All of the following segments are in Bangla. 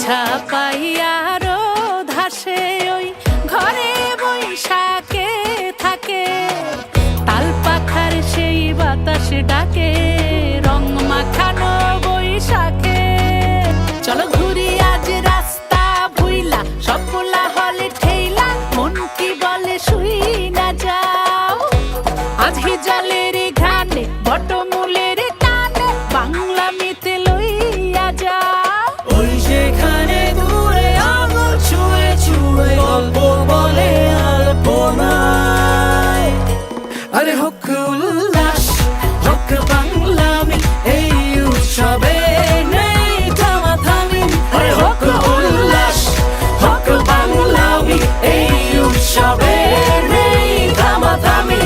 ছাপাইয়ারো ধাসে ওই ঘরে বৈশাখে থাকে তাল পাখার সেই বাতাস ডাকে রং মাখানো বৈশাখে চলো ঘুরি আজ রাস্তা ভুইলা সবগুলা হলে ঠেইলা মন কি বলে শুই না যাও আজ হিজালের ঘানে বটমূলের টানে বাংলা মিতে লইয়া যাও ওই সেখানে দূরে আঙুল ছুঁয়ে ছুঁয়ে গল্প বলে আলপনায় আরে হোক উল্লাস হোক বাংলামি এই উৎসবে নেই থামাথামি আরে হোক উল্লাস হোক বাংলামি এই উৎসবে নেই থামাথামি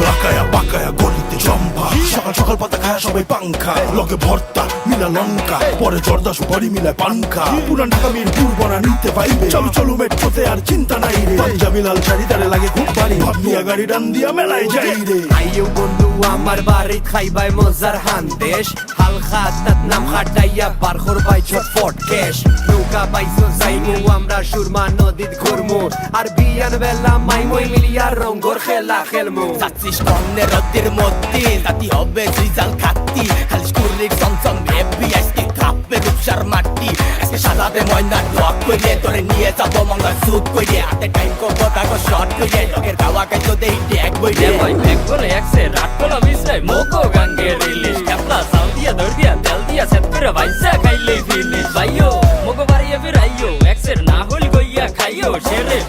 লাকায়া বাকায়া গলিতে জম্পা সকাল সকাল পাতা খায় সবাই পাংখা লগে ভর্তা মিলা লঙ্কা পরে জর্দা সুপারি মিলায় পানখা পুরান ঢাকা মিরপুর বনা নিতে পাইবে চলো চলো মেট্রোতে আর চিন্তা নাই রে পাঞ্জাবি লাল শাড়ি তারে লাগে খুব ভারী ভাবনিয়া গাড়ি ডান দিয়া মেলায় যাই রে আইও বন্ধু আমার বাড়ি খাইবাই মজার হান্দেশ হালকা তাত নাম খাটাইয়া বার করবাই ছটফট কেশ নৌকা পাইছো যাইমু আমরা সুরমা নদীত ঘুরমু আর বিয়ান বেলা মাইমই মিলিয়া রঙ্গর খেলা খেলমু যাচ্ছিস কন্যের রদ্দের মধ্যে জাতি হবে রিজাল খাতি খালি স্কুলিক চমচম হেভি আজকে থাপবে রূপসার মাটি আজকে সাজাবে ময়না ঢক কইরে তোরে নিয়ে যাবো মঙ্গল সুট কইরে হাতে টাইম করবো কাগজ শর্ট কইরে লোকের গাওয়া খাইতো দেই ট্যাগ বইরে ভাই ব্যাগ বলে একসে রাত কলা মিশাই মোকো গাঙ্গে রিলিজ ক্যাপলা সাউ দিয়া দর দিয়া তেল দিয়া সেট করে ভাইসা খাইলেই ফিনিশ ভাইও মোকো বাড়িয়ে ফিরাইও একসের না হল গইয়া খাইও শেরে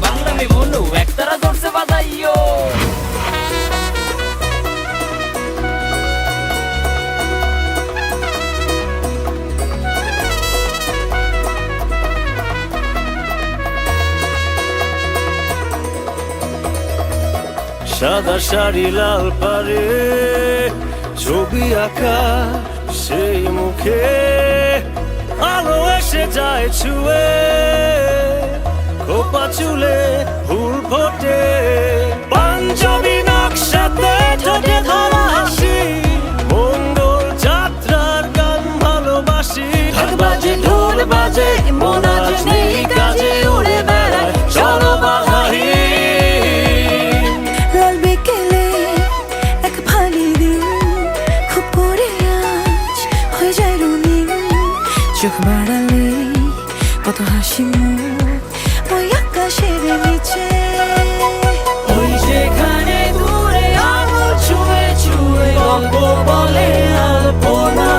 বাংলা মে মনু একতারা জোরসে বাজাইও সাদা শাড়ি লাল পারে ছবি আঁকা সেই মুখে আলো এসে যায় ছুঁয়ে খোপা চুলে ফুল ফোটে পাঞ্জাবি নকশাতে ঠোঁটে ধরা হাসি মঙ্গল যাত্রার গান ভালোবাসি ঢাক বাজে ঢোল বাজে মন আজ নেই কাজে উড়ে বেড়ায় চলো বাহারি চোখ বাড়ালে কত হাসি মুখ ওই আকাশের নিচে ওই সেখানে দূরে আঙুল ছুঁয়ে ছুঁয়ে গল্প বলে আলপনা